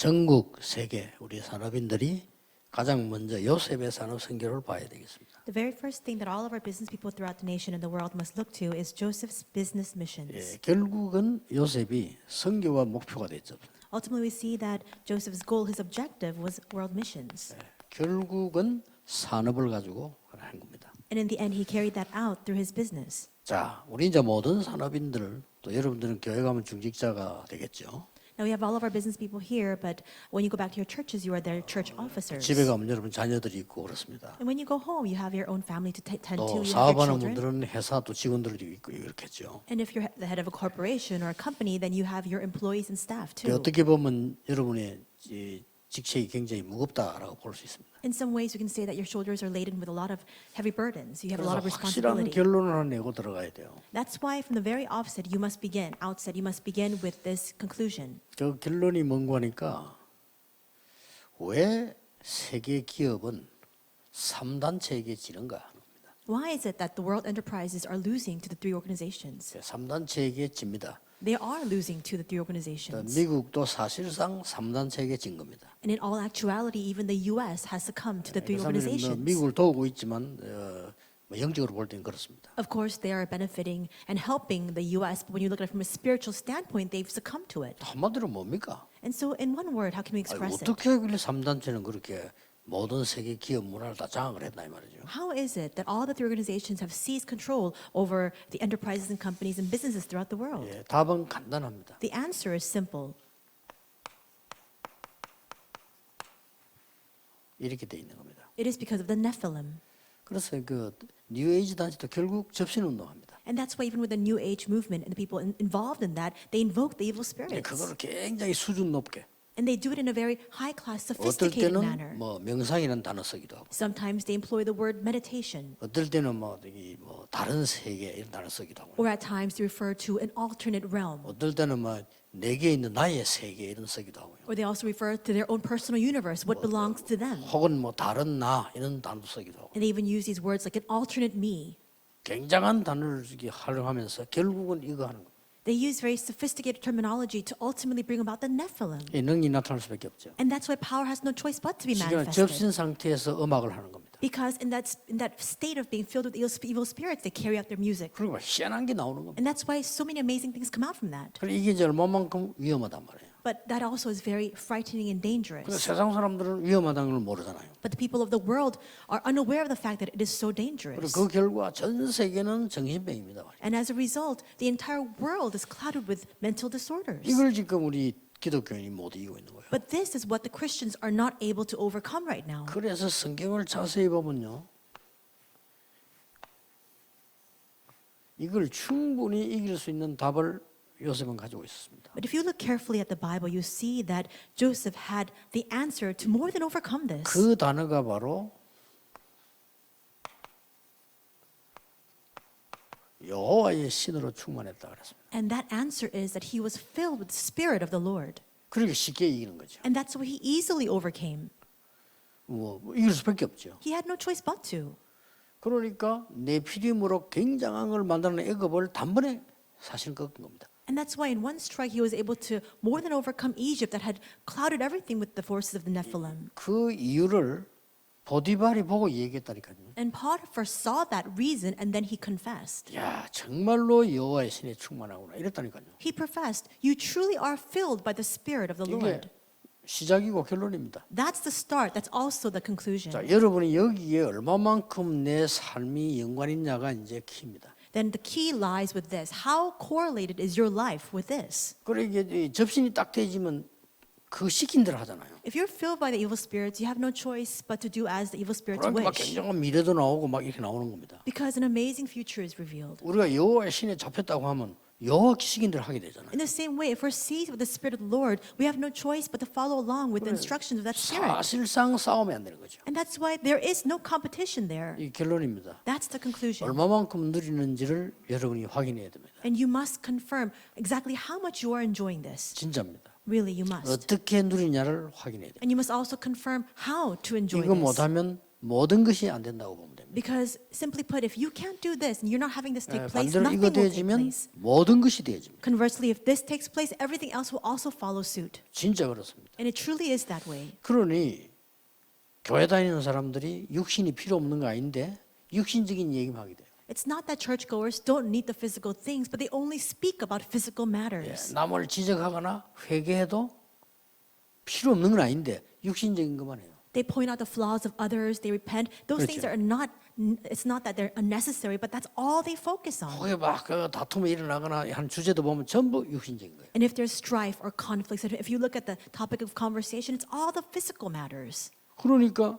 전국 세계 우리 산업인들이 가장 먼저 요셉의 산업 선교를 봐야 되겠습니다. The very first thing that all of our business people throughout the nation and the world must look to is Joseph's business missions. 예, 결국은 요셉이 선교가 목표가 됐죠. Ultimately, we see that Joseph's goal, his objective, was world missions. 결국은 산업을 가지고 한 겁니다. And in the end, he carried that out through his business. 자, 우리 이제 모든 산업인들 또 여러분들은 교회 가면 중직자가 되겠죠. Now, we have all of our business people here, but when you go back to your churches, you are their church officers. 집에 가면 여러분 자녀들이 있고 그렇습니다. And when you go home, you have your own family to tend to. 또 You have your 사업하는 children. 분들은 회사 또 직원들도 있고 이렇겠죠. And if you're the head of a corporation or a company, then you have your employees and staff too. 어떻게 보면 여러분의 이 직책이 굉장히 무겁다라고 볼 수 있습니다. In some ways, you can say that your shoulders are laden with a lot of heavy burdens. You have a 그래서 lot of 확실한 responsibility. 결론을 하나 내고 들어가야 돼요. That's why from the very outset, you must begin with this conclusion. 그 결론이 뭔고 하니까 왜 세계 기업은 3단체에게 지는가 합니다. Why is it that the world enterprises are losing to the three organizations? 3단체에게 집니다. They are losing to the three organizations. 미국도 사실상 3단체에게 진 겁니다. And in all actuality, even the U.S. has succumbed to the three organizations. 미국을 도우고 있지만 영적으로 볼 때는 그렇습니다. Of course, they are benefiting and helping the U.S., but when you look at it from a spiritual standpoint, they've succumbed to it. 한마디로 뭡니까? And so, in one word, how can we express it? 어떻게 하길래 3단체는 그렇게 모든 세계 기업 문화를 다 장악을 했나 이 말이죠. How is it that all the three organizations have seized control over the enterprises and companies and businesses throughout the world? 예, 답은 간단합니다. The answer is simple. 이렇게 돼 있는 겁니다. It is because of the Nephilim. 그래서 그 뉴에이지 단체도 결국 접신 운동합니다. And that's why even with the New Age movement and the people involved in that, they invoke the evil 예, spirits. 그거를 굉장히 수준 높게 And they do it in a very high-class, 어떨 sophisticated 때는 manner. 뭐 명상이라는 단어 쓰기도 하고 Sometimes they employ the word meditation. 어떨 때는 뭐 다른 세계 이런 단어 쓰기도 하고 Or at times they refer to an alternate realm. 어떨 때는 뭐 내게 있는 나의 세계 이런 쓰기도 하고요. Or they also refer to their own personal universe, what belongs to them. 혹은 뭐 다른 나 이런 단어 쓰기도 하고 And they even use these words like an alternate me. 굉장한 단어를 활용하면서 결국은 이거 하는 거예요. They use very sophisticated terminology to ultimately bring about the Nephilim. 이 능이 나타날 수밖에 없죠. And that's why power has no choice but to be 지금 manifested. 접신 상태에서 음악을 하는 겁니다. Because in that state of being filled with evil spirits, they carry out their music. 그리고 희한한 게 나오는 겁니다. And that's why so many amazing things come out from that. 그리고 이게 이제 얼마만큼 위험하단 말이에요. But that also is very frightening and 근데 dangerous. 세상 사람들은 위험하다는 걸 모르잖아요. But the people of the world are unaware of the fact that it is so 그리고 dangerous. 그 결과 전 세계는 정신병입니다. And as a result, the entire world is clouded with mental disorders. 이걸 지금 우리 기독교인이 못 이기고 있는 거예요. But this is what the Christians are not able to overcome right now. 그래서 성경을 자세히 보면요. 이걸 충분히 이길 수 있는 답을 요셉은 가지고 있었습니다. But if you look carefully at the Bible, you see that Joseph had the answer to more than overcome this. 그 단어가 바로 여호와의 신으로 충만했다 그랬습니다. And that answer is that he was filled with the Spirit of the Lord. 그렇게 쉽게 이기는 거죠. And that's why he easily overcame. 뭐 이길 수밖에 없죠. He had no choice but to. 그러니까 네피림으로 굉장한 걸 만드는 애굽을 단번에 사실 꺾은 겁니다. And that's why in one strike he was able to more than overcome Egypt that had clouded everything with the forces of the Nephilim. 그 이유를 보디발이 보고 얘기했다니까요. And Potiphar saw that reason and then he confessed. 야, 정말로 여호와의 신에 충만하구나 이랬다니까요. He professed, "You truly are filled by the Spirit of the 이게 Lord." 시작이고 결론입니다. That's the start. That's also the conclusion. 자, 여러분이 여기에 얼마만큼 내 삶이 연관 있냐가 이제 키입니다. Then the key lies with this. How correlated is your life with this? 그러니까 이게 접신이 딱 되지면 그 시킨 대로 하잖아요. If you're filled by the evil spirits, you have no choice but to do as the evil spirits 그러니까 막 wish. 굉장한 미래도 나오고 막 이렇게 나오는 겁니다. Because an amazing future is revealed. 우리가 여호와의 신에 잡혔다고 하면 여호와 시킨 대로 하게 되잖아요. In the same way, if we're seized with the Spirit of the Lord, we have no choice but to follow along with the instructions of that Spirit. 사실상 싸움이 안 되는 거죠. And that's why there is no competition there. 이 결론입니다. That's the conclusion. 얼마만큼 누리는지를 여러분이 확인해야 됩니다. And you must confirm exactly how much you are enjoying this. 진짜입니다. Really, you must. 어떻게 누리냐를 확인해야 됩니다. And you must also confirm how to enjoy 이거 this. 못하면 모든 것이 안 된다고 보면 됩니다. Because simply put, if you can't do this and you're not having this take 예, place, 반대로 nothing 이거 will take 되어지면 place. 모든 것이 되어집니다. Conversely, if this takes place, everything else will also follow suit. 진짜 그렇습니다. And it truly is that way. 그러니 교회 다니는 사람들이 육신이 필요 없는 거 아닌데 육신적인 얘기만 하게 돼요. It's not that churchgoers don't need the physical things, but they only speak about physical 예, matters. 남을 지적하거나 회개해도 필요 없는 건 아닌데 육신적인 것만 해요. They point out the flaws of others, they repent. Those things 그렇죠. are not, it's not that they're unnecessary, but that's all they focus on. 혹에 막 다툼이 일어나거나 한 주제도 보면 전부 육신적인 거예요. And if there's strife or conflicts, if you look at the topic of conversation, it's all the physical matters. 그러니까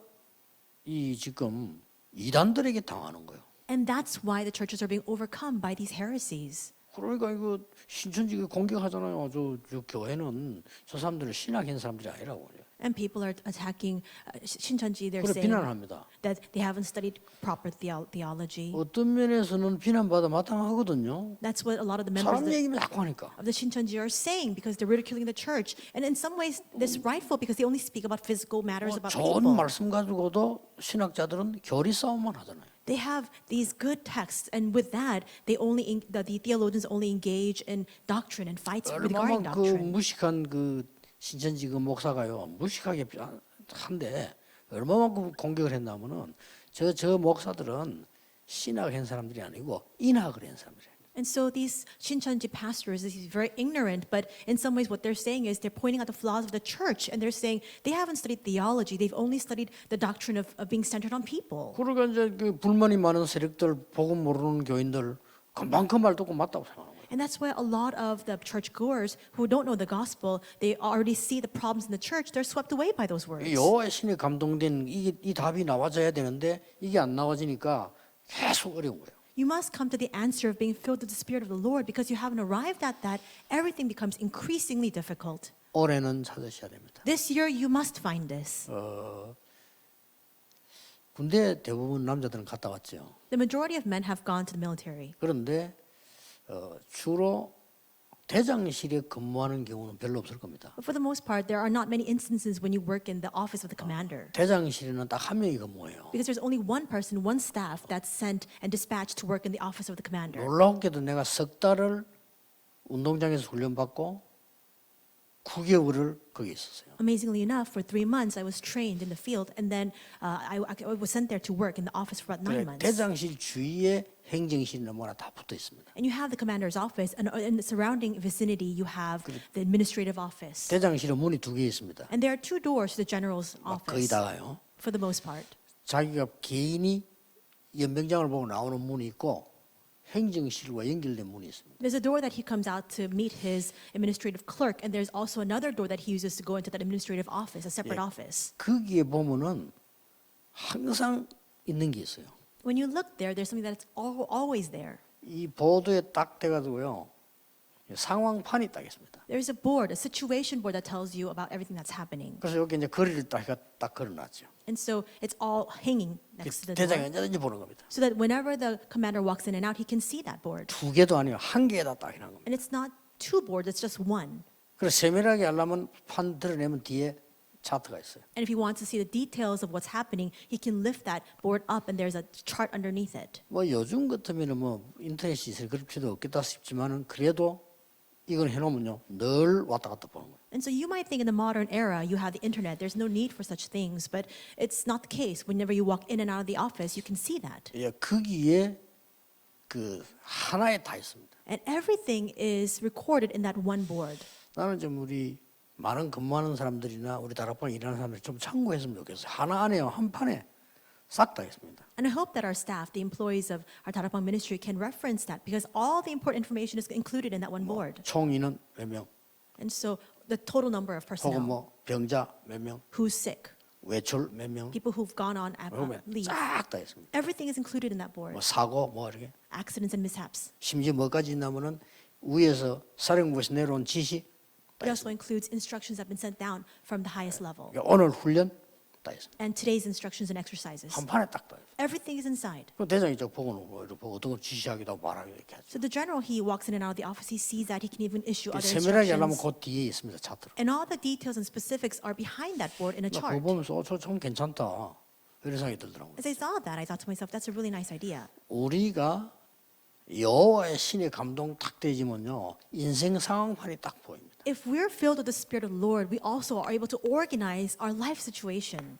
이 지금 이단들에게 당하는 거예요. And that's why the churches are being overcome by these heresies. 그러니까 이거 신천지가 공격하잖아요. 저 교회는 저 사람들은 신학인 사람들이 아니라고. And people are attacking Shincheonji. They're 그래 saying 비난합니다. that they haven't studied proper theology. 어떤 면에서는 비난받아 마땅하거든요. That's what a lot of the members 사람 얘기만 자꾸 하니까. of the Shincheonji are saying because they're ridiculing the church. And in some ways, this is rightful because they only speak about physical matters about 좋은 people. 말씀 가지고도 신학자들은 교리 싸움만 하잖아요. They have these good texts, and with that, they only the theologians only engage in doctrine and fights regarding 얼마나 그 doctrine. 무식한 그 신천지 그 목사가요. 무식하게 한데 얼마만큼 공격을 했냐면은 저 목사들은 신학한 사람들이 아니고 인학을 한 사람들이에요. And so these Shincheonji pastors, is very ignorant, but in some ways what they're saying is they're pointing out the flaws of the church, and they're saying they haven't studied theology, they've only studied the doctrine of being centered on people. 그러니까 이제 그 불만이 많은 세력들, 복음 모르는 교인들 금방 그 말 듣고 맞다고 생각하는 거예요. And that's why a lot of the churchgoers who don't know the gospel, they already see the problems in the church, they're swept away by those words. 여호와의 신에 감동된 이 답이 나와줘야 되는데 이게 안 나와지니까 계속 어려운 거예요. You must come to the answer of being filled with the Spirit of the Lord because you haven't arrived at that. Everything becomes increasingly difficult. 올해는 찾으셔야 됩니다. This year, you must find this. 군대 대부분 남자들은 갔다 왔죠. The majority of men have gone to the military. 그런데 주로 대장실에 근무하는 경우는 별로 없을 겁니다. But for the most part, there are not many instances when you work in the office of the commander. 대장실에는 딱 한 명이 근무해요. Because there's only one person, one staff that's sent and dispatched to work in the office of the commander. 놀랍게도 내가 석 달을 운동장에서 훈련받고 9개월을 거기 있었어요. Amazingly enough, for 3 months, I was trained in the field, and then I was sent there to work in the office for about 9 months. 대장실 주위에 행정실이나 뭐나 다 붙어 있습니다. And you have the commander's office, and in the surrounding vicinity, you have the administrative office. 대장실에 문이 2개 있습니다. And there are 2 doors to the general's 거의 office, 다가요. for the most part. 자기가 개인이 연병장을 보고 나오는 문이 있고 행정실과 연결된 문이 있습니다. There's a door that he comes out to meet his administrative clerk, and there's also another door that he uses to go into that administrative office, a separate office. 거기에 보면은 항상 있는 게 있어요. When you look there, there's something that's always there. 이 보도에 딱 돼가지고요. 상황판이 딱 있습니다. There's a board, a situation board that tells you about everything that's happening. 그래서 여기 이제 거리를 딱 걸어놨죠. And so it's all hanging next to the 대장이 door. 언제든지 보는 겁니다. So that whenever the commander walks in and out, he can see that board. 2개도 아니고 1개에다 딱 해놓은 겁니다. And it's not 2 boards, it's just one. 그래서 세밀하게 하려면 판 드러내면 뒤에 차트가 있어요. And if he wants to see the details of what's happening, he can lift that board up and there's a chart underneath it. 뭐 요즘 같으면은 뭐 인터넷이 있을 그럴 필요도 없겠다 싶지만은 그래도 이걸 해놓으면요 늘 왔다 갔다 보는 거예요. And so you might think in the modern era you have the internet, there's no need for such things, but it's not the case. Whenever you walk in and out of the office, you can see that. 예, 거기에 그 하나에 다 있습니다. And everything is recorded in that one board. 나는 좀 우리 많은 근무하는 사람들이나 우리 다락방에 일하는 사람들 좀 참고했으면 좋겠어요. 하나 안에요 한 판에 싹 다 있습니다. And I hope that our staff, the employees of our Tarapang ministry, can reference that because all the important information is included in that one board. 총인은 몇 명, And so the total number of 혹은 personnel, 뭐 병자 몇 명, who's sick, 외출 몇 명, people who've gone on leave. 싹 다 있습니다. Everything is included in that board. 뭐 사고 뭐 이렇게 Accidents and mishaps. 심지어 뭐까지 있냐면은 위에서 사령부에서 내려온 지시 다 It also 있습니다. includes instructions that have been sent down from the highest level. 그러니까 오늘 훈련 다 있습니다. And today's instructions and exercises. 한 판에 딱 다 있어요. Everything is inside. 그 대장이 저 보고 이렇게 보고 어떤 거 지시하기도 하고 말하기도 이렇게 하죠. So the general, he walks in and out of the office, he sees that, he can even issue other 세밀하게 하려면 instructions. 그 뒤에 있습니다. 차트로. And all the details and specifics are behind that board in a 나 그거 chart. 보면서 저참 괜찮다. 이런 생각이 들더라고요. As I saw that, I thought to myself, that's a really nice idea. 우리가 여호와의 신의 감동 딱 되지면요, 인생 상황판이 딱 보입니다. If we're filled with the Spirit of the Lord, we also are able to organize our life situation.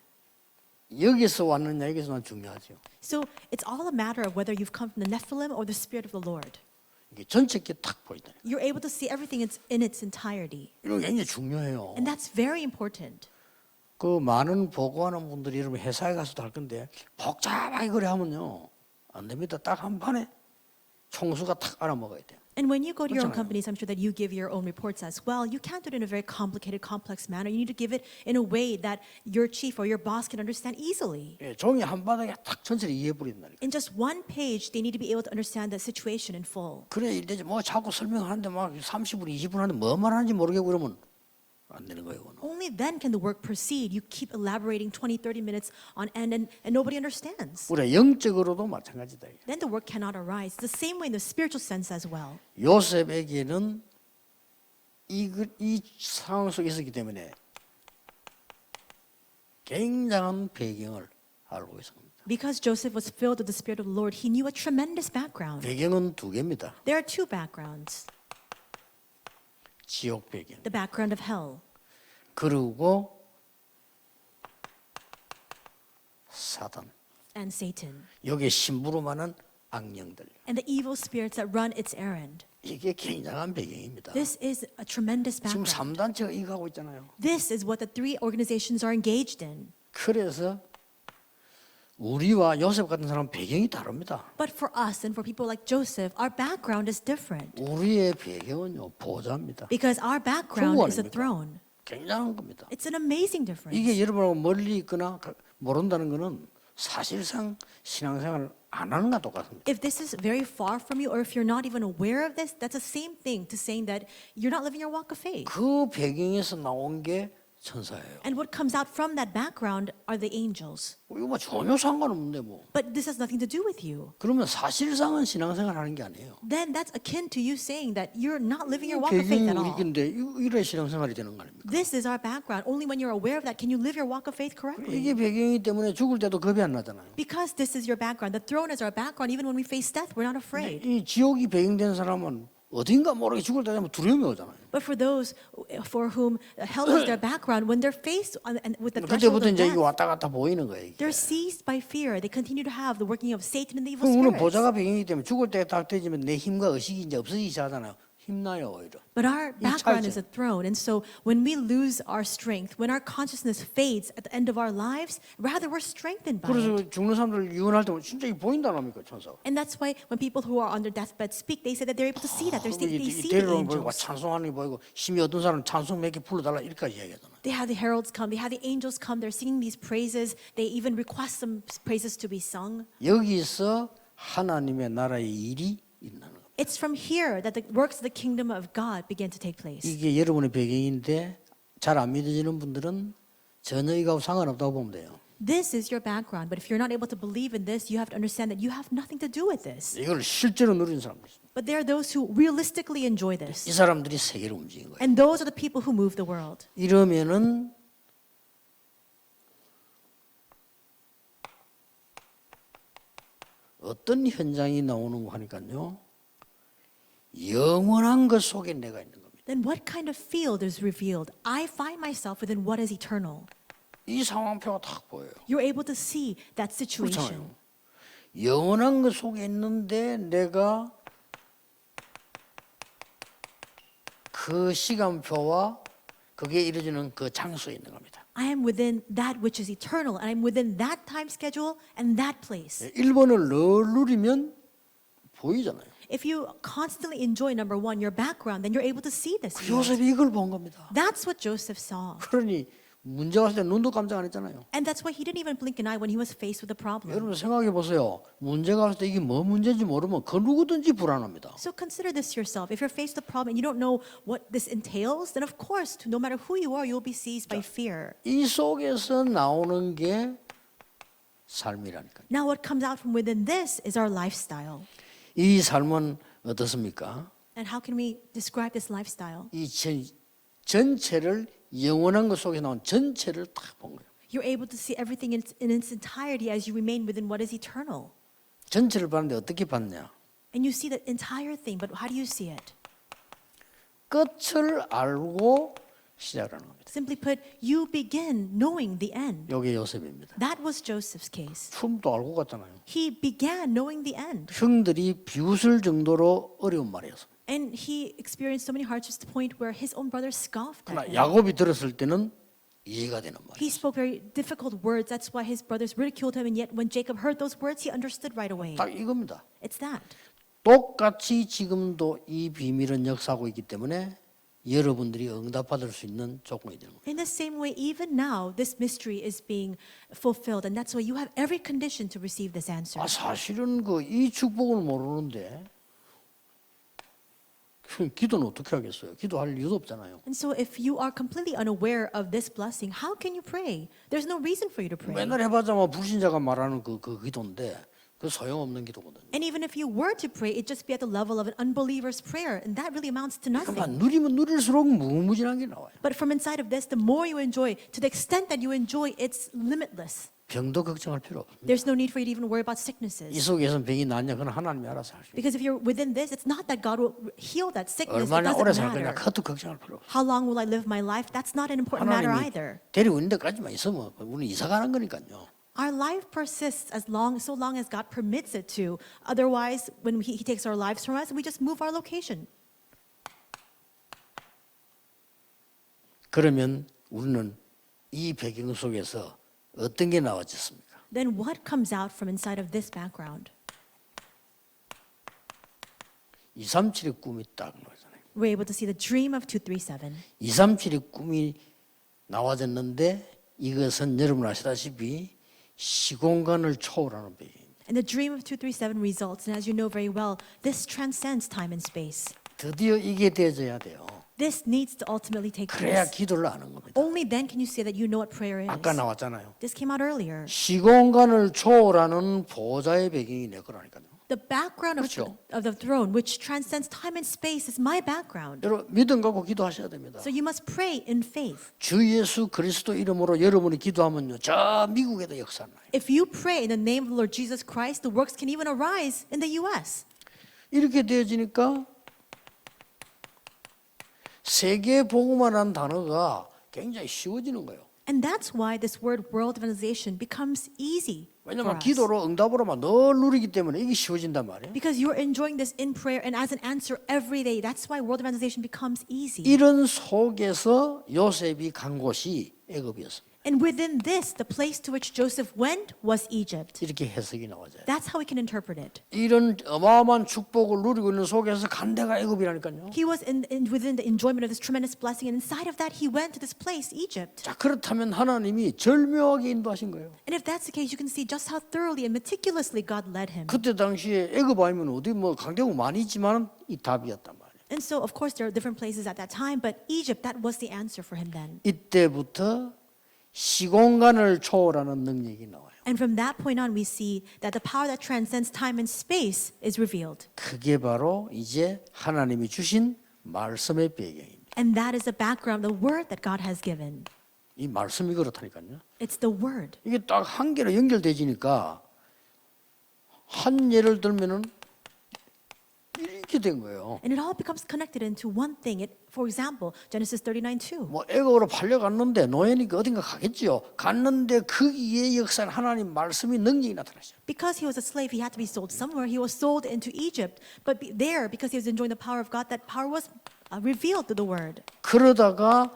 여기서 왔느냐, 여기서 왔느냐 중요하죠. So it's all a matter of whether you've come from the Nephilim or the Spirit of the Lord. 이게 전체게 딱 보이다. You're able to see everything in its entirety. 이런 게 굉장히 중요해요. And that's very important. 그 많은 보고하는 분들이 여러분 회사에 가서도 할 건데 복잡하게 그래 하면요 안 됩니다. 딱 한 판에 총수가 탁 알아먹어야 돼요. And when you go to your own 그렇잖아요. companies, I'm sure that you give your own reports as well. You can't do it in a very complicated, complex manner. You need to give it in a way that your chief or your boss can understand easily. 예, 종이 한 바닥에 딱 전체를 이해해 버린다니까. In just one page, they need to be able to understand the situation in full. 그래 이제 뭐 자꾸 설명하는데 막 30분, 20분 하는데 뭐 말하는지 모르겠고 그러면 안 되는 거예요. 그거는. Only then can the work proceed. You keep elaborating 20, 30 minutes on end and nobody understands. 우리가 영적으로도 마찬가지다. Then the work cannot arise. The same way in the spiritual sense as well. 요셉에게는 이 상황 속에 있었기 때문에 굉장한 배경을 알고 있습니다. Because Joseph was filled with the Spirit of the Lord, he knew a tremendous background. 배경은 두 개입니다. There are two backgrounds. 지옥 배경. The background of hell 그리고 사단. and Satan. 여기에 심부름하는 악령들. And the evil spirits that run its errand. 이게 굉장한 배경입니다. This is a tremendous 지금 background. 3단체가 이거 하고 있잖아요. This is what the three organizations are engaged in. 그래서 우리와 요셉 같은 사람은 배경이 다릅니다. But for us and for people like Joseph, our background is different. 우리의 배경은요 보좌입니다. Because our background is a 아닙니까? throne. 굉장한 겁니다. It's an amazing difference. 이게 여러분하고 멀리 있거나 모른다는 것은 사실상 신앙생활을 안 하는 것과 똑같습니다. If this is very far from you, or if you're not even aware of this, that's the same thing to saying that you're not living your walk of faith. 그 배경에서 나온 게 천사예요. And what comes out from that background are the angels. 이거 뭐 전혀 상관없는데 뭐. But this has nothing to do with you. 그러면 사실상은 신앙생활 하는 게 아니에요. Then that's akin to you saying that you're not living your walk of 배경이 faith at 우리 all. 건데 이래 신앙생활이 되는 거 아닙니까? This is our background. Only when you're aware of that can you live your walk of faith correctly. 이게 배경이기 때문에 죽을 때도 겁이 안 나잖아요. Because this is your background. The throne is our background. Even when we face death, we're not afraid. 이 지옥이 배경된 사람은 어딘가 모르게 죽을 때 되면 두려움이 오잖아요. But for those for whom hell is their background, when they're faced with the threshold 그때부터 of 이제 이게 death, 왔다 갔다 보이는 거예요. 이게. they're seized by fear. They continue to have the working of Satan and the evil 그럼 우리는 spirits. 보좌가 배경이기 때문에 죽을 때 딱 되지면 내 힘과 의식이 이제 없어지기 시작하잖아요. 힘나요 오히려. But our 이 background is 차이죠. a throne. And so when we lose our strength, when our consciousness fades at the end of our lives, rather we're strengthened by it. 그래서 죽는 사람들 유언할 때 진짜 이게 보인다는 겁니까 천사가. And that's why when people who are on their deathbed speak, they say that they're able to see that. They see the 대리론 보이고 angels. 찬송하는 게 보이고 심히 어떤 사람은 찬송 몇 개 불러달라 이렇게까지 이야기하잖아요. They have the heralds come. They have the angels come. They're singing these praises. They even request some praises to be sung. 여기서 하나님의 나라의 일이 있는 거예요. It's from here that the works of the kingdom of God begin to take place. 이게 여러분의 배경인데 잘 안 믿어지는 분들은 전혀 이거하고 상관없다고 보면 돼요. This is your background. But if you're not able to believe in this, you have to understand that you have nothing to do with this. 이걸 실제로 누리는 사람들 있습니다. But there are those who realistically enjoy 이 this. 사람들이 세계를 움직이는 거예요. And those are the people who move the world. 이러면은 어떤 현장이 나오는 거 하니까요. 영원한 것 속에 내가 있는 겁니다. Then what kind of field is revealed? I find myself within what is eternal. 이 상황표가 딱 보여요. You're able to see that situation. 그렇잖아요. 영원한 것 속에 있는데 내가 그 시간표와 그게 이루어지는 그 장소에 있는 겁니다. I am within that which is eternal, and I'm within that time schedule and that place. 1번을 늘 누리면 보이잖아요. If you constantly enjoy number one, your background, then you're able to see this. field. 요셉이 이걸 본 겁니다. That's what Joseph saw. 그러니 문제 왔을 때 눈도 깜짝 안 했잖아요. And that's why he didn't even blink an eye when he was faced with a problem. 여러분 생각해 보세요. 문제가 왔을 때 이게 뭐 문제인지 모르면 그 누구든지 불안합니다. So consider this yourself. If you're faced with a problem and you don't know what this entails, then of course, no matter who you are, you'll be seized by fear. 이 속에서 나오는 게 삶이라니까요. Now, what comes out from within this is our lifestyle. 이 삶은 어떻습니까? And how can we describe this lifestyle? 이 전체를 영원한 것 속에 나온 전체를 딱 본 거예요. You're able to see everything in its entirety as you remain within what is eternal. 전체를 봤는데 어떻게 봤냐? And you see the entire thing, but how do you see it? 끝을 알고 시작하는 겁니다. Simply put, you begin knowing the end. 이게 요셉입니다. That was Joseph's case. 처음도 알고 갔잖아요. He began knowing the end. 형들이 비웃을 정도로 어려운 말이었어. And he experienced so many hardships to the point where his own brothers scoffed at 그러나 him. 야곱이 들었을 때는 이해가 되는 He 말이에요. spoke very difficult words. That's why his brothers ridiculed him. And yet, when Jacob heard those words, he understood right away. 딱 이겁니다. It's that. 똑같이 지금도 이 비밀은 역사하고 있기 때문에 여러분들이 응답받을 수 있는 조건이 되는 거예요. In the same way, even now, this mystery is being fulfilled. And that's why you have every condition to receive this answer. 사실은 이 축복을 모르는데 기도는 어떻게 하겠어요? 기도할 이유도 없잖아요. And so, if you are completely unaware of this blessing, how can you pray? There's no reason for you to pray. 맨날 해봤자 불신자가 말하는 그 기도인데 그 소용없는 기도거든요. And even if you were to pray, it'd just be at the level of an unbeliever's prayer. And that really amounts to 그러니까 nothing. 누리면 누릴수록 무궁무진한 게 나와요. But from inside of this, the more you enjoy, to the extent that you enjoy, it's limitless. 병도 걱정할 필요 없습니다. There's no need for you to even worry about 이 sicknesses. 속에서는 병이 낫냐 그건 하나님이 알아서 하시고 Because if you're within this, it's not that God will heal that sickness. It 얼마나 오래 살 doesn't 거냐 matter. 그것도 걱정할 필요 없어요. How long will I live my life? That's not an important matter 하나님이 either. 데리고 있는 데까지만 있으면 우리는 이사 가는 거니까요. Our life persists so long as God permits it to. Otherwise, when He takes our lives from us, we just move our location. 그러면 우리는 이 배경 속에서 어떤 게 나와졌습니까? Then what comes out from inside of this background? 237의 꿈이 딱 나오잖아요. We're able to see the dream of 237. 237의 꿈이 나와졌는데 이것은 여러분 아시다시피 시공간을 초월하는 배경입니다. And the dream of 237 results, and as you know very well, this transcends time and space. 드디어 이게 되어져야 돼요. This needs to ultimately take 그래야 place. 기도를 아는 겁니다. Only then can you say that you know what prayer is. 아까 나왔잖아요. This came out earlier. 시공간을 초월하는 보좌의 배경이 내 거라니까요. The background 그렇죠. of the throne, which transcends time and space, is my background. 여러분 믿음 갖고 기도하셔야 됩니다. So you must pray in faith. 주 예수 그리스도 이름으로 여러분이 기도하면요, 저 미국에도 역사나요. If you pray in the name of the Lord Jesus Christ, the works can even arise in the U.S. 이렇게 되어지니까 세계 복음화라는 단어가 굉장히 쉬워지는 거예요. And that's why this word world evangelization becomes easy for 왜냐하면 us. 기도로 응답으로만 늘 누리기 때문에 이게 쉬워진단 말이에요. Because you're enjoying this in prayer and as an answer every day. That's why world evangelization becomes easy. 이런 속에서 요셉이 간 곳이 애굽이었습니다. And within this, the place to which Joseph went was Egypt. 이렇게 해석이 나오죠. That's how we can interpret it. 이런 어마어마한 축복을 누리고 있는 속에서 간 데가 애굽이라니까요. He was within the enjoyment of this tremendous blessing, and inside of that, he went to this place, Egypt. 자, 그렇다면 하나님이 절묘하게 인도하신 거예요. And if that's the case, you can see just how thoroughly and meticulously God led him. 그때 당시에 애굽 아니면 어디 강대국 많이 있지만 이 답이었단 말이에요. And so, of course, there are different places at that time, but Egypt, that was the answer for him then. 이때부터 시공간을 초월하는 능력이 나와요. And from that point on, we see that the power that transcends time and space is revealed. 그게 바로 이제 하나님이 주신 말씀의 배경입니다. And that is the background, the word that God has given. 이 말씀이 그렇다니까요. It's the word. 이게 딱 한 개로 연결되지니까 한 예를 들면은 이렇게 된 거예요. And it all becomes connected into one thing. For example, Genesis 39:2. 애굽으로 팔려갔는데 노예니까 어딘가 가겠지요. 갔는데 거기에 역사는 하나님 말씀이 능력이 나타나죠. Because he was a slave, he had to be sold somewhere. He was sold into Egypt. But there, because he was enjoying the power of God, that power was revealed through the word. 그러다가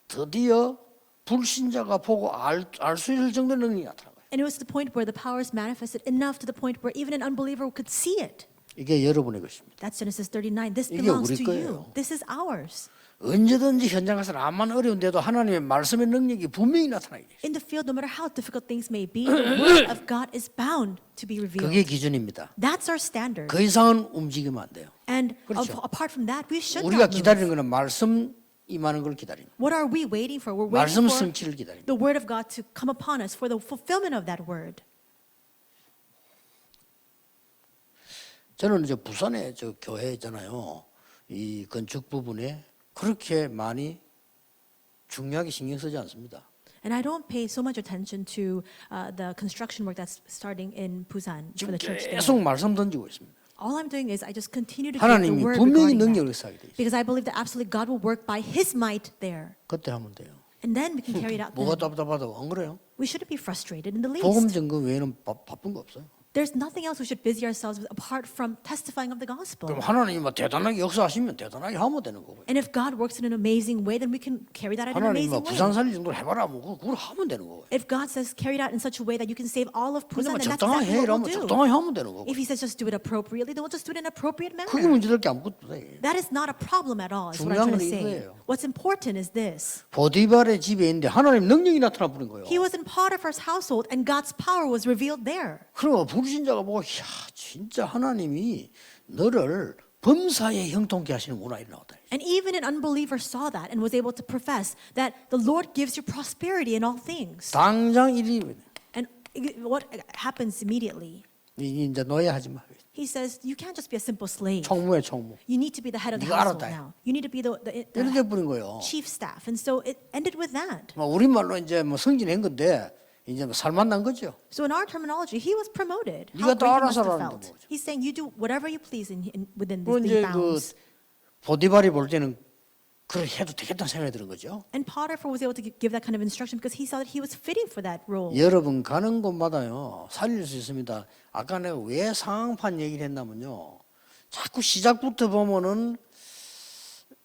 드디어 불신자가 보고 알 수 있을 정도의 능력이 나타난 거예요. And it was to the point where the power is manifested enough to the point where even an unbeliever could see it. 이게 여러분의 것입니다. That's Genesis 39. This 이게 belongs 우리 to 거예요. you. This is ours. 언제든지 현장 가서 암만 어려운데도 하나님의 말씀의 능력이 분명히 나타나게 돼요. In the field, no matter how difficult things may be, the word of God is bound to be revealed. 그게 기준입니다. That's our standard. 그 이상은 움직이면 안 돼요. And 그렇죠. apart from that, we should 우리가 not move. 기다리는 것은 말씀 임하는 걸 기다립니다. What are we waiting for? We're 말씀 waiting for 성취를 기다립니다. the word of God to come upon us, for the fulfillment of that word. 저는 이제 부산에 저 교회 있잖아요. 이 건축 부분에 그렇게 많이 중요하게 신경 쓰지 않습니다. And I don't pay so much attention to the construction work that's starting in Busan for 지금 the church there. 계속 말씀 던지고 있습니다. All I'm doing is I just continue to give the 하나님이 word 분명히 regarding 능력을 that. 쌓게 돼 있어요. Because I believe that absolutely God will work by His might there. 그때 하면 돼요. And then we can carry it out 뭐가 then. 답답하다고 안 그래요? We shouldn't be frustrated in the 복음 least. 전거 외에는 바쁜 거 없어요. There's nothing else we should busy ourselves with apart from testifying of the gospel. 그럼 하나님이 뭐 대단하게 역사하시면 대단하게 하면 되는 거고요. And if God works in an amazing way, then we can carry that out in an 하나님이 뭐 amazing 부산 way. 살릴 정도로 해봐라 뭐 그걸 하면 되는 거고요. If God says carry it out in such a way that you can save all of 근데 뭐 Busan, then that's 적당하게 exactly what 해라면 we'll do. 적당하게 하면 되는 거고. If He says just do it appropriately, then we'll just do it in an appropriate 그게 manner. 문제될 게 아무것도 없어요. That is not a problem at all, is what 중요한 I'm trying to 건 say. 이거예요. What's important is this. 보디발의 집에 있는데 하나님 능력이 나타나 버린 거예요. He was in Potiphar's household and God's power was revealed there. 그러면 불신자가 보고 야 진짜 하나님이 너를 범사에 형통케 하시는구나 이래 나왔다. And even an unbeliever saw that and was able to profess that the Lord gives you prosperity in all things. 당장 일이 And what happens immediately? 이제 노예하지 마. He says, you can't just be a simple slave. 총무에 총무. You need to be the head of the 네가 household 알았다. now. You need to be 이렇게 the 버린 거예요. chief staff. And so it ended with that. 뭐 우리말로 이제 뭐 승진한 건데 이제 뭐 살만 난 거죠. So in our terminology, he was promoted. 네가 How great he must 알아서 have 하라는 felt. 거죠. He's saying, you do whatever you please within 그럼 these 이제 그 bounds. 보디발이 볼 때는 그렇게 해도 되겠다는 생각이 드는 거죠. And Potiphar was able to give that kind of instruction because he saw that he was fitting for that role. 여러분 가는 곳마다요 살릴 수 있습니다. 아까 내가 왜 상황판 얘기를 했냐면요. 자꾸 시작부터 보면은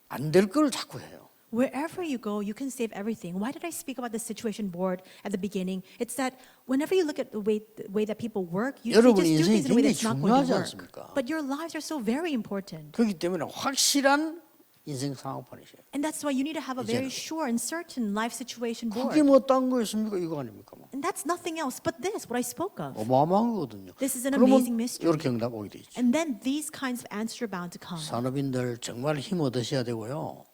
안 될 걸 자꾸 해요. Wherever you go, you can save everything. Why did I speak about the situation board at the beginning? It's that whenever you look at the way that people work, you just do 여러분의 things in a way 인생이 that's not going 굉장히 to work. 중요하지 않습니까? But your lives are so very important. 그렇기 때문에 확실한 인생 상황판이셔요. And that's why you need to have a very 이제는. sure and certain life situation 그게 board. 뭐 딴 거였습니까? 이거 아닙니까? 뭐. And that's nothing else but this, what I spoke of. 어마어마한 거거든요. This is an 그러면 amazing mystery. 이렇게 응답 오게 돼 있죠. And then these kinds of answers are bound to come. 산업인들 정말 힘 얻으셔야 되고요.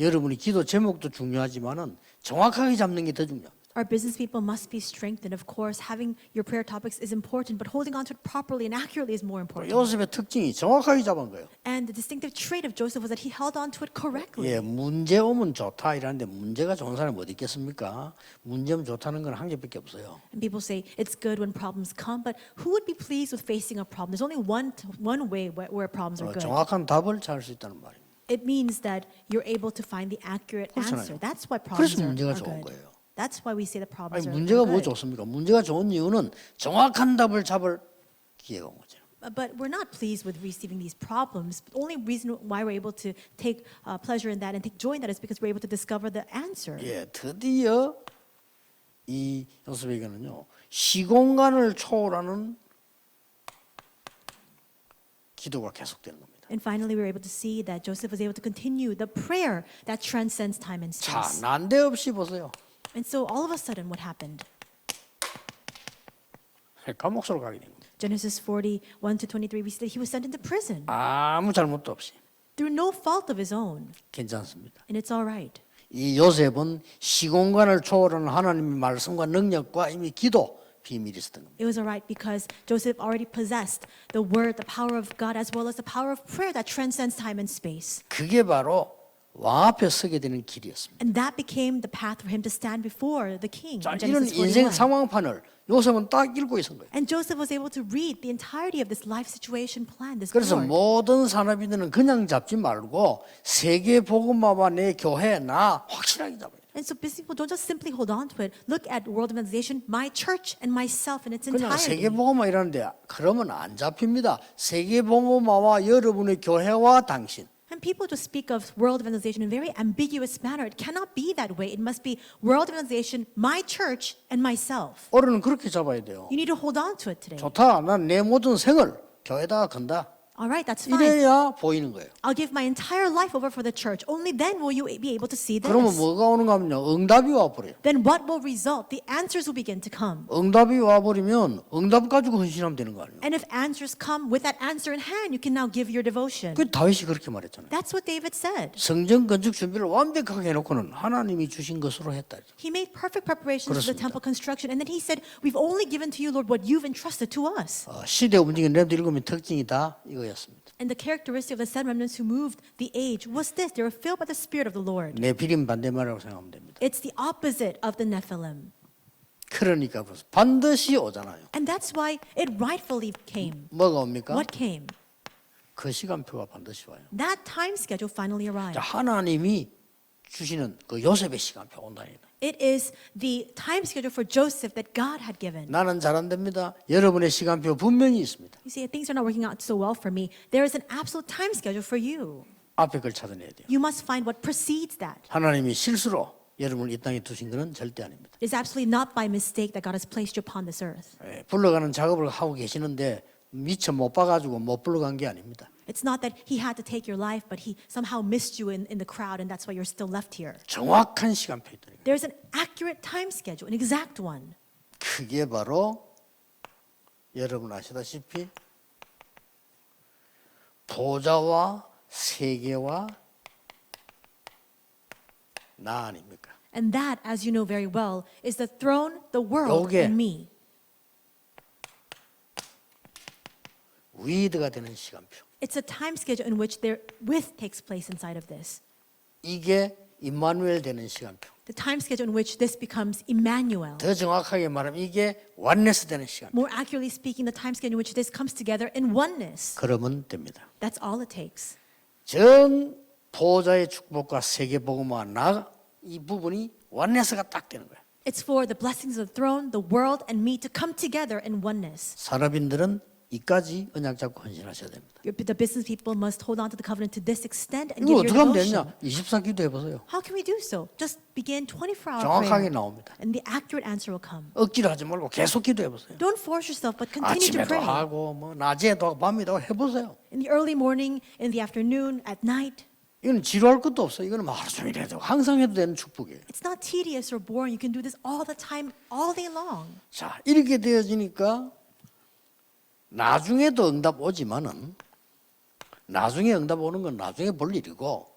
여러분이 기도 제목도 중요하지만은 정확하게 잡는 게 더 중요합니다. Our business people must be strengthened. Of course, having your prayer topics is important, but holding on to it properly and accurately is more important. 요셉의 특징이 정확하게 잡은 거예요. And the distinctive trait of Joseph was that he held on to it correctly. 예, 문제 오면 좋다 이러는데 문제가 좋은 사람이 어디 있겠습니까? 문제 오면 좋다는 건 한 개밖에 없어요. And people say it's good when problems come, but who would be pleased with facing a problem? There's only one way where problems are good. 정확한 답을 찾을 수 있다는 말입니다. It means that you're able to find the accurate 그렇잖아요. answer. That's why problems 그래서 문제가 are 좋은 good. 거예요. That's why we say the problems 아니 are 문제가 뭐 good. 좋습니까? 문제가 좋은 이유는 정확한 답을 잡을 기회가 온 거죠. But we're not pleased with receiving these problems. The only reason why we're able to take pleasure in that and take joy in that is because we're able to discover the answer. 예, 드디어 이 요셉에게는요 시공간을 초월하는 기도가 계속되는 겁니다. And finally, we were able to see that Joseph was able to continue the prayer that transcends time and 자, space. 난데없이 보세요. And so all of a sudden, what happened? 감옥으로 가게 된 겁니다. Genesis 41 to 23, we see that he was sent into prison 아무 잘못도 없이 through no fault of his own. 괜찮습니다. And it's all right. 이 요셉은 시공간을 초월하는 하나님의 말씀과 능력과 이미 기도 비밀이 있었던 겁니다. It was all right because Joseph already possessed the word, the power of God, as well as the power of prayer that transcends time and space. 그게 바로 왕 앞에 서게 되는 길이었습니다. And that became the path for him to stand before the king. 자, in 이런 Genesis 인생 41. 상황판을 요셉은 딱 읽고 있은 거예요. And Joseph was able to read the entirety of this life situation plan, this 그래서 board. 모든 산업인들은 그냥 잡지 말고 세계 복음화와 내 교회 나 확실하게 잡아요. And so business people don't just simply hold on to it. Look at world organization, my church, and myself in its 그냥 entirety. 세계 복음화 이러는데 그러면 안 잡힙니다. 세계 복음화와 여러분의 교회와 당신. And people just speak of world organization in a very ambiguous manner. It cannot be that way. It must be world organization, my church, and myself. 올해는 그렇게 잡아야 돼요. You need to hold on to it today. 좋다. 난 내 모든 생을 교회에다 건다. All right, that's fine. 이래야 보이는 거예요. I'll give my entire life over for the church. Only then will you be able to see this. 그러면 뭐가 오는가 하면요. 응답이 와버려요. Then what will result? The answers will begin to come. 응답이 와버리면 응답 가지고 헌신하면 되는 거 아니에요. And if answers come, with that answer in hand, you can now give your devotion. 그 다윗이 그렇게 말했잖아요. That's what David said. 성전 건축 준비를 완벽하게 해놓고는 하나님이 주신 것으로 했다. He made perfect preparations for the 그렇습니다. temple construction. And then he said, we've only given to you, Lord, what you've entrusted to us. 시대 움직이는 랩도 읽으면 특징이다. 이거 이거였습니다. And the characteristic of the seven remnants who moved the age was this: they were filled by the Spirit of the Lord. 네피림 반대말이라고 생각하면 됩니다. It's the opposite of the Nephilim. 그러니까 반드시 오잖아요. And that's why it rightfully came. 뭐가 옵니까? What came? 그 시간표가 반드시 와요. That time schedule finally 자, arrived. 하나님이 주시는 그 요셉의 시간표 온다니까. It is the time schedule for Joseph that God had given. 나는 잘 안 됩니다. 여러분의 시간표 분명히 있습니다. You see, things are not working out so well for me. There is an absolute time schedule for you. 앞에 걸 찾아내야 돼요. You must find what precedes that. 하나님이 실수로 여러분을 이 땅에 두신 것은 절대 아닙니다. It is absolutely not by mistake that God has placed you upon this earth. 불러가는 작업을 하고 계시는데 미처 못 봐가지고 못 불러간 게 아닙니다. It's not that he had to take your life, but he somehow missed you in the crowd, and that's why you're still left here. 정확한 시간표 있다. There's an accurate time schedule, an exact one. 그게 바로 여러분 아시다시피 보좌와 세계와 나 아닙니까? And that, as you know very well, is the throne, the world, 요게 and me. 위드가 되는 시간표. It's a time schedule in which their width takes place inside of this. 이게 임마누엘 되는 시간표. The time schedule in which this becomes Emmanuel. 더 정확하게 말하면 이게 완네스 되는 시간표. More accurately speaking, the time schedule in which this comes together in oneness. 그러면 됩니다. That's all it takes. 전 보좌의 축복과 세계 복음과 나 이 부분이 완네스가 딱 되는 거예요. It's for the blessings of the throne, the world, and me to come together in oneness. 산업인들은 이까지 언약 잡고 헌신하셔야 됩니다. The business people must hold on to the covenant to this extent and 이거 give 어떻게 your 하면 devotion. 되냐? 24기도 해보세요. How can we do so? Just begin 24-hour 정확하게 prayer, 나옵니다. and the accurate answer will come. 억지로 하지 말고 계속 기도해보세요. Don't force yourself, but continue to 아침에도 pray. 하고 뭐 낮에도 하고 밤에도 하고 해보세요. In the early morning, in the afternoon, at night. 이건 지루할 것도 없어요. 이거는 하루 종일 해도 항상 해도 되는 축복이에요. It's not tedious or boring. You can do this all the time, all day long. 자, 이렇게 되어지니까 나중에도 응답 오지만은 나중에 응답 오는 건 나중에 볼 일이고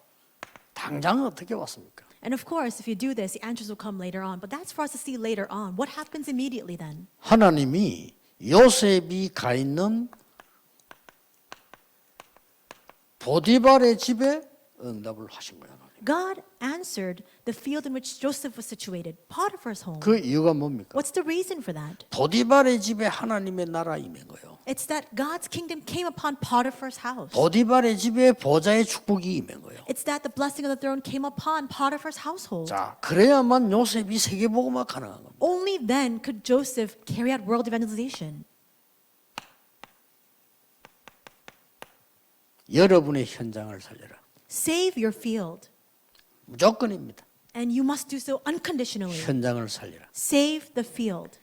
당장 어떻게 왔습니까? And of course, if you do this, the answers will come later on. But that's for us to see later on. What happens immediately then? 하나님이 요셉이 가 있는 보디발의 집에 응답을 하신 거예요. God answered the field in which Joseph was situated, Potiphar's home. 그 이유가 뭡니까? What's the reason for that? 보디발의 집에 하나님의 나라 임한 거예요. It's that God's kingdom came upon Potiphar's house. 보디발의 집에 보좌의 축복이 임한 거예요. It's that the blessing of the throne came upon Potiphar's household. 자, 그래야만 요셉이 세계복음화 가능한 겁니다. Only then could Joseph carry out world evangelization. 여러분의 현장을 살려라. Save your field. 무조건입니다. And you must do so unconditionally. 현장을 살려라. Save the field.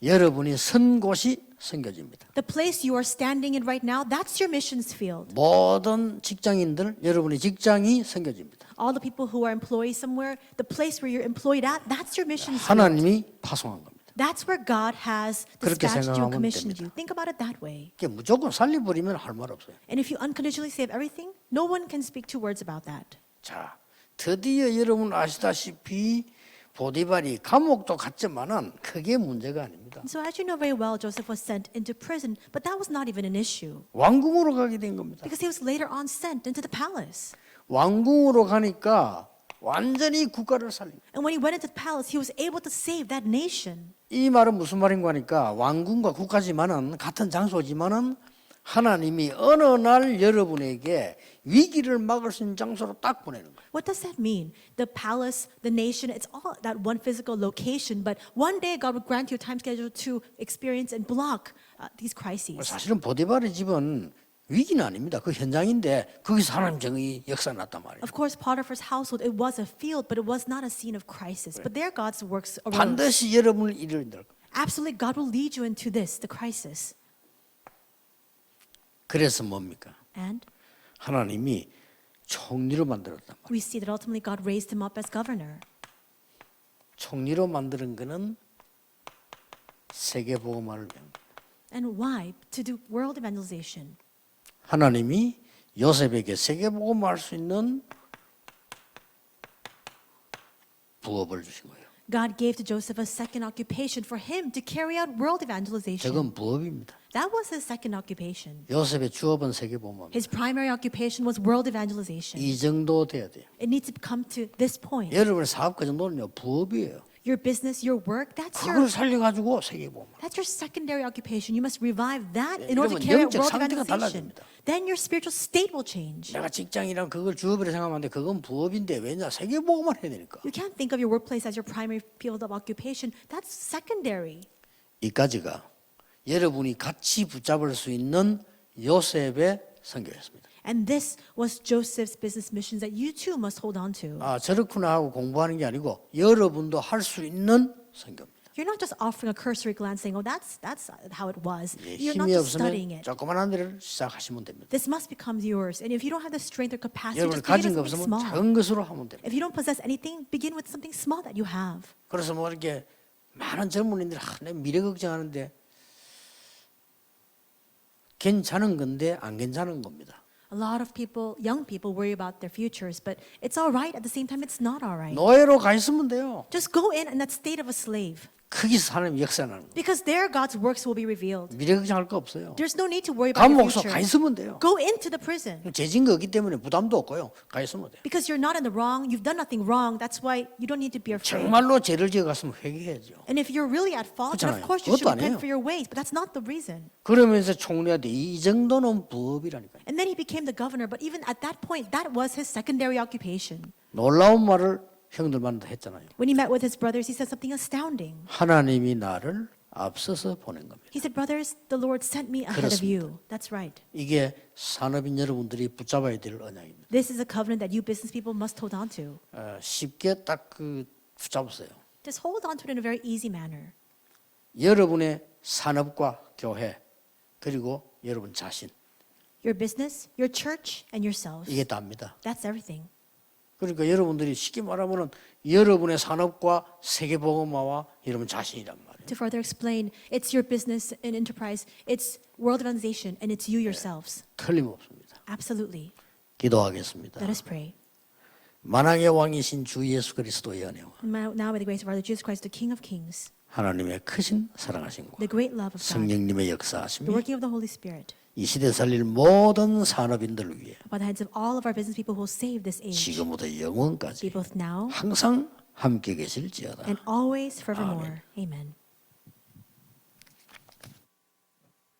여러분이 선 곳이 섬겨집니다. The place you are standing in right now, that's your missions field. 모든 직장인들, 여러분의 직장이 섬겨집니다. All the people who are employees somewhere, the place where you're employed at, that's your missions field. 하나님이 파송한 겁니다. That's where God has 그렇게 dispatched you and 생각하면 commissioned 됩니다. you. Think about it that way. 이게 무조건 살려버리면 할 말 없어요. And if you unconditionally save everything, no one can speak two words about that. 자, 드디어 여러분 아시다시피 보디발이 감옥도 갔지만은 그게 문제가 아닙니다. And so as you know very well, Joseph was sent into prison, but that was not even an issue. 왕궁으로 가게 된 겁니다. Because he was later on sent into the palace. 왕궁으로 가니까 완전히 국가를 살린. And when he went into the palace, he was able to save that nation. 이 말은 무슨 말인가 하니까 왕궁과 국가지만은 같은 장소지만은 하나님이 어느 날 여러분에게 위기를 막을 수 있는 장소로 딱 보내는 거예요. What does that mean? The palace, the nation, it's all that one physical location, but one day God will grant you a time schedule to experience and block these crises. 사실은 보디발의 집은 위기는 아닙니다. 그 현장인데 거기서 하나님 정의 역사 났단 말이에요. Of course, Potiphar's household, it was a field, but it was not a scene of crisis. But there God's works arose. 반드시 여러분을 이끌. Absolutely, God will lead you into this, the crisis. 그래서 뭡니까? And 하나님이 총리로 만들었단 말이에요. we see that ultimately God raised him up as governor. 총리로 만드는 거는 세계 복음화를 위한 거예요. And why? To do world evangelization. 하나님이 요셉에게 세계 복음화할 수 있는 부업을 주신 거예요. God gave to Joseph a second occupation for him to carry out world evangelization. 저건 부업입니다. That was his second occupation. 요셉의 주업은 세계복음입니다. His primary occupation was world evangelization. 이 정도 돼야 돼요. It needs to come to this point. 여러분의 사업 그 정도는요 부업이에요. Your business, your work, 그걸 살려가지고 세계복음. that's your secondary occupation. You must revive that in 이러면 order to carry out 영적 world 상태가 evangelization. 달라집니다. Then your spiritual state will change. 내가 직장이랑 그걸 주업이라 생각하는데 그건 부업인데 왜냐 세계복음을 해야 되니까. You can't think of your workplace as your primary field of occupation. That's secondary. 이까지가 여러분이 같이 붙잡을 수 있는 요셉의 선교였습니다. And this was Joseph's business missions that you too must hold on to. 아 저렇구나 하고 공부하는 게 아니고 여러분도 할 수 있는 선교입니다. You're not just offering a cursory glance saying, oh, that's how it was. 예, You're not 힘이 just studying 없으면 it. 조그만한 데를 시작하시면 됩니다. This must become yours. And if you don't have the strength or capacity, 여러분 just begin 가진 거 with something 없으면 small. 작은 것으로 하면 됩니다. If you don't possess anything, begin with something small that you have. 그래서 뭐 이렇게 많은 젊은이들이 내 미래 걱정하는데 괜찮은 건데 안 괜찮은 겁니다. A lot of people, young people, worry about their futures, but it's all right. At the same time, it's not all right. 노예로 가 있으면 돼요. Just go in that state of a slave. 거기서 하나님 역사하는 거. Because there God's works will be revealed. 미래 걱정할 거 없어요. There's no need to worry about your 감옥소 future. 가 있으면 돼요. Go into the prison. 죄진 거기 때문에 부담도 없고요. 가 있으면 돼요. Because you're not in the wrong, you've done nothing wrong. That's why you don't need to be afraid. 정말로 죄를 지어 갔으면 회개해야죠. And if you're really at fault, then 그렇잖아요. of course you should 그것도 아니에요. repent for your ways. But that's not the reason. 그러면서 총리한테 이 정도는 부업이라니까요. And then he became the governor. But even at that point, that was his secondary occupation. 놀라운 말을 형들만도 했잖아요. When he met with his brothers, he said something astounding. 하나님이 나를 앞서서 보낸 겁니다. He said, brothers, the Lord sent me ahead of 그렇습니다. you. That's right. 이게 산업인 여러분들이 붙잡아야 될 언약입니다. This is a covenant that you business people must hold on to. 쉽게 딱 붙잡으세요. Just hold on to it in a very easy manner. 여러분의 산업과 교회 그리고 여러분 자신 Your business, your church, and yourself. 이게 답니다. That's everything. 그러니까 여러분들이 쉽게 말하면은 여러분의 산업과 세계복음화와 여러분 자신이란 말이에요. To further explain, it's your business and enterprise, it's world organization, and it's you yourselves. 틀림없습니다. Absolutely. 기도하겠습니다. Let us pray. 만왕의 왕이신 주 예수 그리스도의 은혜와 And now, by the grace of our Lord Jesus Christ, the King of Kings, 하나님의 크신 사랑하심과 the great love of God, 성령님의 the 역사하심이 working of the Holy Spirit, 이 시대 살릴 모든 산업인들을 위해 upon the heads of all of our business people who will save this age, 지금부터 be 영원까지 both now 항상 함께 계실지어다. and always forevermore. Amen.